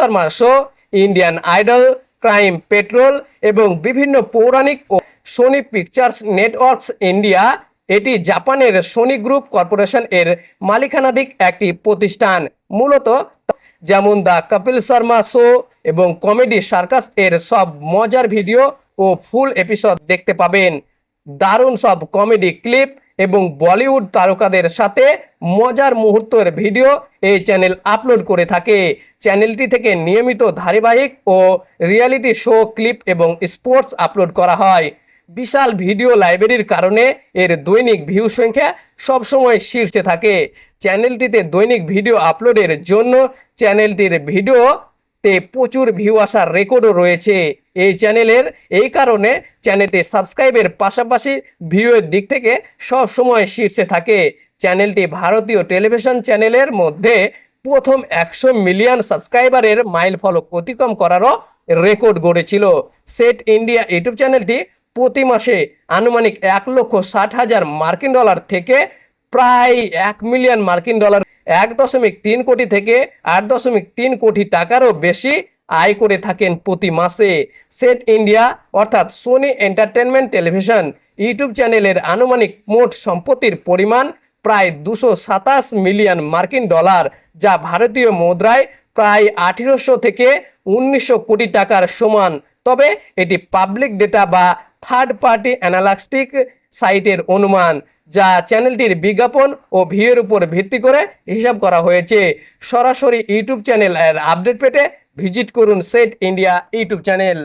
Sharma show, Indian idol, crime petrol এবং বিভিন্ন পৌরাণিক ও সোনি পিকচার্স নেটওয়ার্কস ইন্ডিয়া। এটি জাপানের সোনি গ্রুপ কর্পোরেশন এর মালিকানাধীন একটি প্রতিষ্ঠান। মূলত যেমন দ্য কপিল শর্মা শো এবং কমেডি সার্কাস এর সব মজার ভিডিও ও ফুল এপিসোড দেখতে পাবেন। দারুণ সব কমেডি ক্লিপ এবং বলিউড তারকাদের সাথে মজার মুহূর্তের ভিডিও এই চ্যানেল আপলোড করে থাকে। চ্যানেলটি থেকে নিয়মিত ধারাবাহিক ও রিয়েলিটি শো ক্লিপ এবং স্পোর্টস আপলোড করা হয়। বিশাল ভিডিও লাইব্রেরির কারণে এর দৈনিক ভিউ সংখ্যা সবসময় শীর্ষে থাকে। চ্যানেলটিতে দৈনিক ভিডিও আপলোডের জন্য চ্যানেলটির ভিডিওতে প্রচুর ভিউ আসার রেকর্ডও রয়েছে এই কারণে চ্যানেলটি সাবস্ক্রাইবের পাশাপাশি ভিউয়ের দিক থেকে সব সময় শীর্ষে থাকে। চ্যানেলটি ভারতীয় টেলিভিশন চ্যানেলের মধ্যে প্রথম 100 মিলিয়ন সাবস্ক্রাইবারের মাইল ফলক অতিক্রম করারও রেকর্ড গড়েছিল। সেট ইন্ডিয়া ইউটিউব চ্যানেলটি প্রতি মাসে আনুমানিক 1,60,000 মার্কিন ডলার থেকে প্রায় 1 মিলিয়ন মার্কিন ডলার 1.3 কোটি থেকে 8.3 কোটি টাকারও বেশি আয় করে থাকেন প্রতি মাসে। সেট ইন্ডিয়া অর্থাৎ সোনি এন্টারটেনমেন্ট টেলিভিশন ইউটিউব চ্যানেলের আনুমানিক মোট সম্পত্তির পরিমাণ প্রায় 227 মিলিয়ন মার্কিন ডলার, যা ভারতীয় মুদ্রায় প্রায় 1800 থেকে 1900 কোটি টাকার সমান। তবে এটি পাবলিক ডেটা বা থার্ড পার্টি অ্যানালিস্টিক সাইটের অনুমান, যা চ্যানেলটির বিজ্ঞাপন ও ভিউয়ের উপর ভিত্তি করে হিসাব করা হয়েছে। সরাসরি ইউটিউব চ্যানেল এর আপডেট পেতে ভিজিট করুন সেট ইন্ডিয়া ইউটিউব চ্যানেল।